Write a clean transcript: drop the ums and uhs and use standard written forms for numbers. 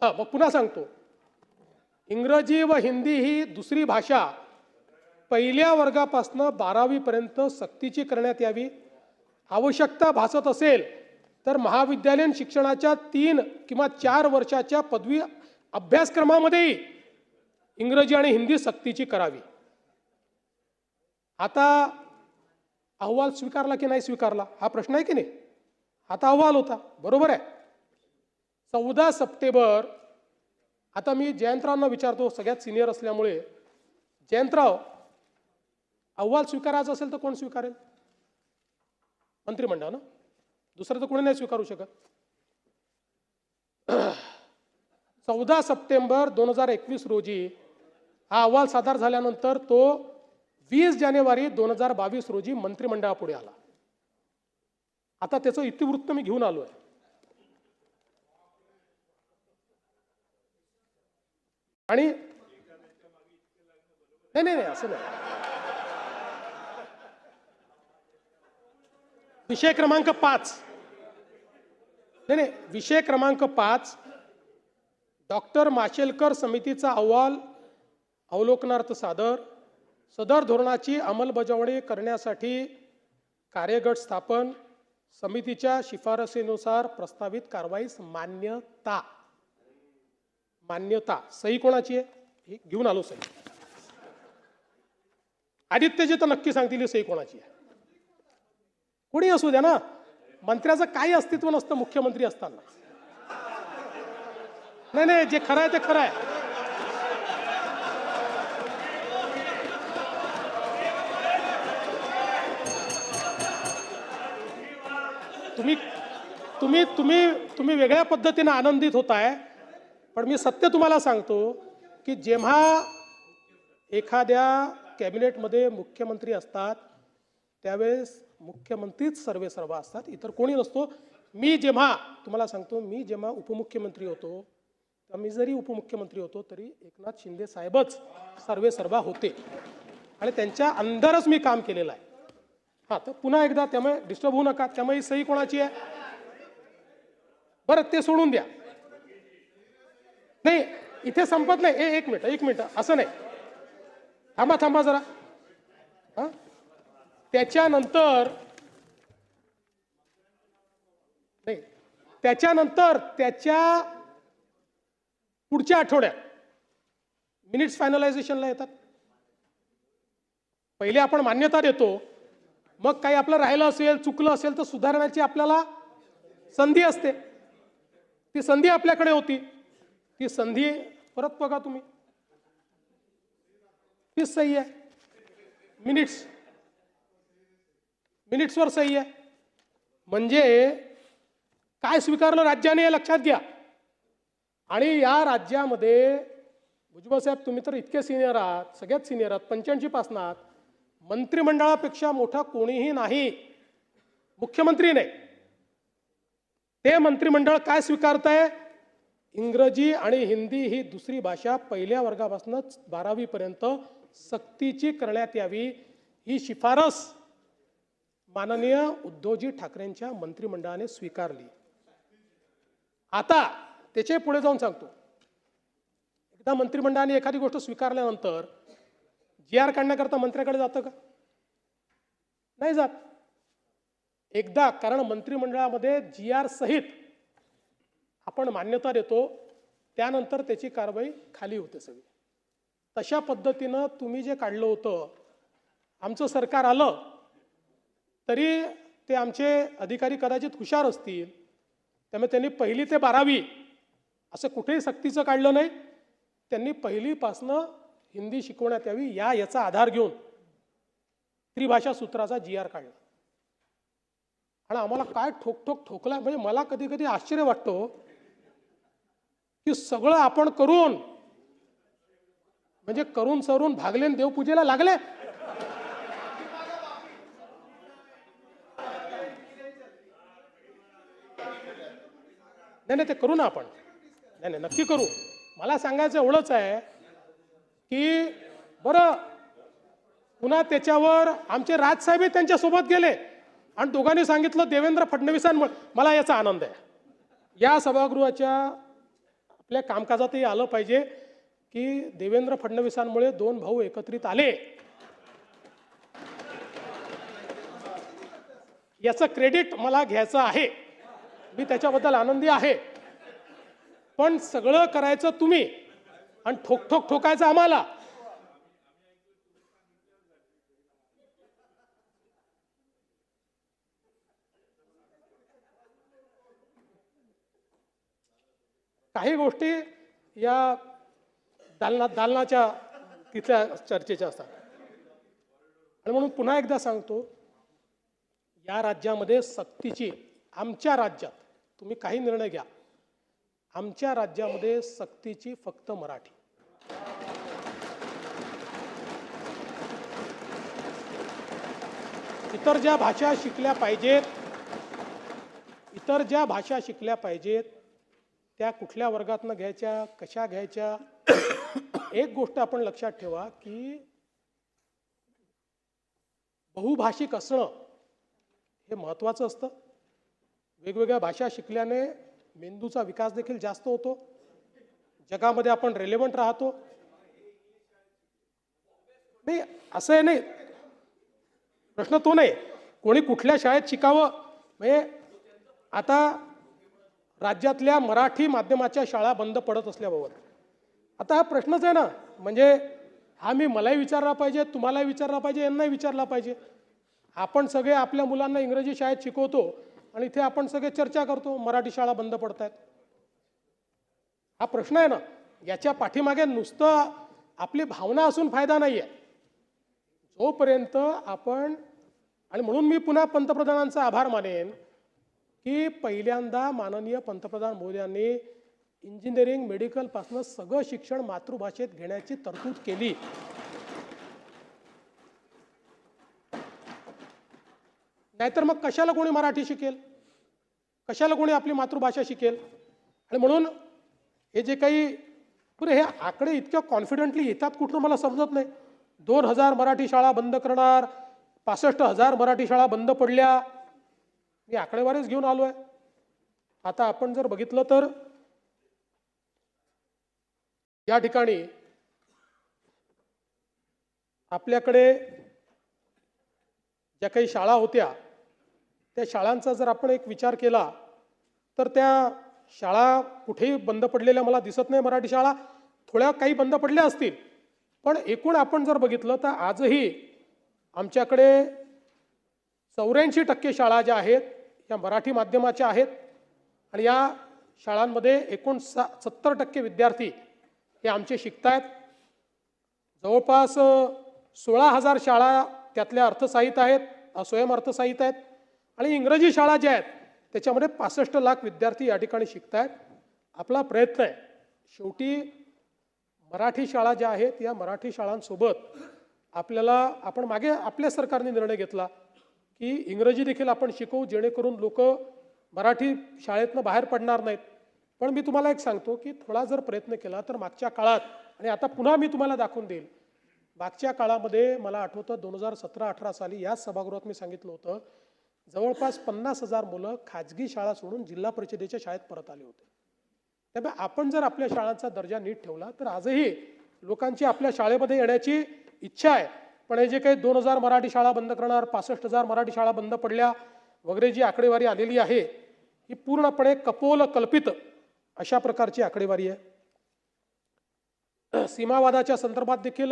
हां, मग पुन्हा सांगतो, इंग्रजी व हिंदी ही दुसरी भाषा पहिल्या वर्गापासून 12वी पर्यंत सक्तीची करण्यात यावी. आवश्यकता भासत असेल तर महाविद्यालयीन शिक्षणाच्या 3 किंवा 4 वर्षाच्या पदवी अभ्यासक्रमामध्येही इंग्रजी आणि हिंदी सक्तीची करावी. आता अहवाल स्वीकारला की नाही स्वीकारला हा प्रश्न आहे की नाही. आता अहवाल होता, बरोबर आहे. 14 सप्टेंबर. आता मी जयंतरावांना विचारतो, सगळ्यात सिनियर असल्यामुळे. जयंतराव, अहवाल स्वीकारायचा असेल तर कोण स्वीकारेल? मंत्रिमंडळ ना, दुसरं तर कोणी नाही स्वीकारू शकत. 14 सप्टेंबर 2021 रोजी हा अहवाल सादर झाल्यानंतर तो 20 जानेवारी 2022 रोजी मंत्रिमंडळापुढे आला. आता त्याचं इतिवृत्त मी घेऊन आलो आहे. आणि नाही असं नाही. विषय क्रमांक 5. नाही, विषय क्रमांक 5, डॉक्टर माशेलकर समितीचा अहवाल अवलोकनार्थ सादर. सदर धोरणाची अंमलबजावणी करण्यासाठी कार्यगट स्थापन. समितीच्या शिफारसीनुसार प्रस्तावित कारवाईस मान्यता. सही कोणाची आहे? ही घेऊन आलो सही. आदित्यजी तर नक्की सांगतील सही कोणाची आहे. कोणी असू द्या ना, मंत्र्याचं काही अस्तित्व नसतं मुख्यमंत्री असताना. नाही, जे खरं आहे ते खरं आहे. तुम्ही वेगळ्या पद्धतीने आनंदित होताय, पण मी सत्य तुम्हाला सांगतो की जेव्हा एखाद्या कॅबिनेटमध्ये मुख्यमंत्री असतात त्यावेळेस मुख्यमंत्रीच सर्व असतात, इतर कोणी नसतो. मी जेव्हा उपमुख्यमंत्री होतो, तर मी जरी उपमुख्यमंत्री होतो तरी एकनाथ शिंदे साहेबच सर्व होते आणि त्यांच्या अंदरच मी काम केलेलं आहे. हां, तर पुन्हा एकदा, त्यामुळे डिस्टर्ब होऊ नका. त्यामुळे सही कोणाची आहे? बरं, ते सोडून द्या. नाही, इथे संपत नाही. एक मिनिट असं नाही. थांबा जरा. हां, त्याच्यानंतर त्याच्या पुढच्या आठवड्यात मिनिट्स फायनलायझेशनला येतात. पहिले आपण मान्यता देतो, मग काही आपलं राहिलं असेल, चुकलं असेल तर सुधारण्याची आपल्याला संधी असते. ती संधी आपल्याकडे होती. ती संधी परत बघा तुम्ही. तीच सही आहे. मिनिट्सवर सही आहे. म्हणजे काय स्वीकारलं राज्याने हे लक्षात घ्या. आणि या राज्यामध्ये भुजबळ साहेब, तुम्ही तर इतके सिनियर आहात, सगळ्यात सिनियर आहात, 85 पासून आहात. मंत्रिमंडळापेक्षा मोठा कोणीही नाही, मुख्यमंत्री नाही. ते मंत्रिमंडळ काय स्वीकारतंय? इंग्रजी आणि हिंदी ही दुसरी भाषा पहिल्या वर्गापासून 12वी पर्यंत सक्तीची करण्यात यावी, ही शिफारस माननीय उद्धवजी ठाकरेंच्या मंत्रिमंडळाने स्वीकारली. आता त्याचे पुढे जाऊन सांगतो, एकदा मंत्रिमंडळाने एखादी गोष्ट स्वीकारल्यानंतर GR काढण्याकरता मंत्र्याकडे जातं का? नाही जात. एकदा, कारण मंत्रिमंडळामध्ये GR सहित आपण मान्यता देतो, त्यानंतर त्याची कारवाई खाली होते सगळी. तशा पद्धतीनं तुम्ही जे काढलं होतं, आमचं सरकार आलं तरी ते आमचे अधिकारी कदाचित हुशार असतील, त्यामुळे त्यांनी 1ली ते 12वी असं कुठेही सक्तीचं काढलं नाही. त्यांनी 1लीपासनं हिंदी शिकवण्यात यावी याचा आधार घेऊन त्रिभाषा सूत्राचा GR काढला. आणि आम्हाला काय ठोकला. म्हणजे मला कधी कधी आश्चर्य वाटतो की सगळं आपण करून, म्हणजे करून सरून भागले देवपूजेला लागले. नाही, ते करू ना आपण. नाही, नक्की करू. मला सांगायचं एवढंच आहे की बरं, पुन्हा त्याच्यावर आमचे राजसाहेब त्यांच्यासोबत गेले आणि दोघांनी सांगितलं देवेंद्र फडणवीसांमुळे. मला याचा आनंद आहे. या सभागृहाच्या आपल्या कामकाजातही आलं पाहिजे की देवेंद्र फडणवीसांमुळे दोन भाऊ एकत्रित आले, याचं क्रेडिट मला घ्यायचं आहे, मी त्याच्याबद्दल आनंदी आहे. पण सगळं करायचं तुम्ही आणि ठोक ठोकायचं आम्हाला. काही गोष्टी या दालनाच्या तिथल्या चर्चेच्या असतात. आणि म्हणून पुन्हा एकदा सांगतो, या राज्यामध्ये सक्तीची, आमच्या राज्यात तुम्ही काही निर्णय घ्या, आमच्या राज्यामध्ये सक्तीची फक्त मराठी. इतर ज्या भाषा शिकल्या पाहिजेत, इतर ज्या भाषा शिकल्या पाहिजेत त्या कुठल्या वर्गातनं घ्यायच्या, कशा घ्यायच्या. एक गोष्ट आपण लक्षात ठेवा की बहुभाषिक असणं हे महत्त्वाचं असतं. वेगवेगळ्या भाषा शिकल्याने मेंदूचा विकास देखील जास्त होतो, जगामध्ये आपण रेलेव्हंट राहतो. नाही असं आहे, नाही प्रश्न तो नाही, कोणी कुठल्या शाळेत शिकावं. म्हणजे आता राज्यातल्या मराठी माध्यमाच्या शाळा बंद पडत असल्याबाबत आता हा प्रश्नच आहे ना. म्हणजे हा मी मलाही विचारला पाहिजे, तुम्हालाही विचारला पाहिजे, यांनाही विचारला पाहिजे. आपण सगळे आपल्या मुलांना इंग्रजी शाळेत शिकवतो आणि इथे आपण सगळे चर्चा करतो मराठी शाळा बंद पडत आहेत. हा प्रश्न आहे ना. याच्या पाठीमागे नुसतं आपली भावना असून फायदा नाही आहे. जोपर्यंत आपण, आणि म्हणून मी पुन्हा पंतप्रधानांचा आभार मानेन की पहिल्यांदा माननीय पंतप्रधान मोदयांनी इंजिनिअरिंग मेडिकलपासून सगळं शिक्षण मातृभाषेत घेण्याची तरतूद केली. नाहीतर मग कशाला कोणी मराठी शिकेल, कशाला कोणी आपली मातृभाषा शिकेल. आणि म्हणून हे जे काही हे आकडे इतक्या कॉन्फिडेंटली येतात कुठून मला समजत नाही. 2000 मराठी शाळा बंद करणार, 65,000 मराठी शाळा बंद पडल्या, मी आकडेवारीच घेऊन आलो आहे. आता आपण जर बघितलं तर या ठिकाणी आपल्याकडे ज्या काही शाळा होत्या त्या शाळांचा जर आपण एक विचार केला तर त्या शाळा कुठेही बंद पडलेल्या मला दिसत नाही. मराठी शाळा थोड्या काही बंद पडल्या असतील, पण एकूण आपण जर बघितलं तर आजही आमच्याकडे 84% शाळा ज्या आहेत या मराठी माध्यमाच्या आहेत. आणि या शाळांमध्ये एकूण 70% विद्यार्थी हे आमचे शिकतायत. जवळपास 16,000 शाळा त्यातल्या अर्थसहाय्यित आहेत, स्वयं अर्थसहाय्यित आहेत. आणि इंग्रजी शाळा ज्या आहेत त्याच्यामध्ये 65 लाख विद्यार्थी या ठिकाणी शिकतायत. आपला प्रयत्न आहे शेवटी मराठी शाळा ज्या आहेत या मराठी शाळांसोबत आपल्याला, आपण मागे आपल्या सरकारने निर्णय घेतला की इंग्रजी देखील आपण शिकवू जेणेकरून लोक मराठी शाळेतनं बाहेर पडणार नाहीत. पण मी तुम्हाला एक सांगतो की थोडा जर प्रयत्न केला तर मागच्या काळात, आणि आता पुन्हा मी तुम्हाला दाखवून देईल, मागच्या काळामध्ये मला आठवतं 2017-18 साली याच सभागृहात मी सांगितलं होतं जवळपास 50,000 मुलं खाजगी शाळा सोडून जिल्हा परिषदेच्या शाळेत परत आले होते. त्यामुळे आपण जर आपल्या शाळांचा दर्जा नीट ठेवला तर आजही लोकांची आपल्या शाळेमध्ये येण्याची इच्छा आहे. पण हे जे काही 2000 मराठी शाळा बंद करणार, 65,000 मराठी शाळा बंद पडल्या वगैरे जी आकडेवारी आलेली आहे ही पूर्णपणे कपोल कल्पित अशा प्रकारची आकडेवारी आहे. सीमावादाच्या संदर्भात देखील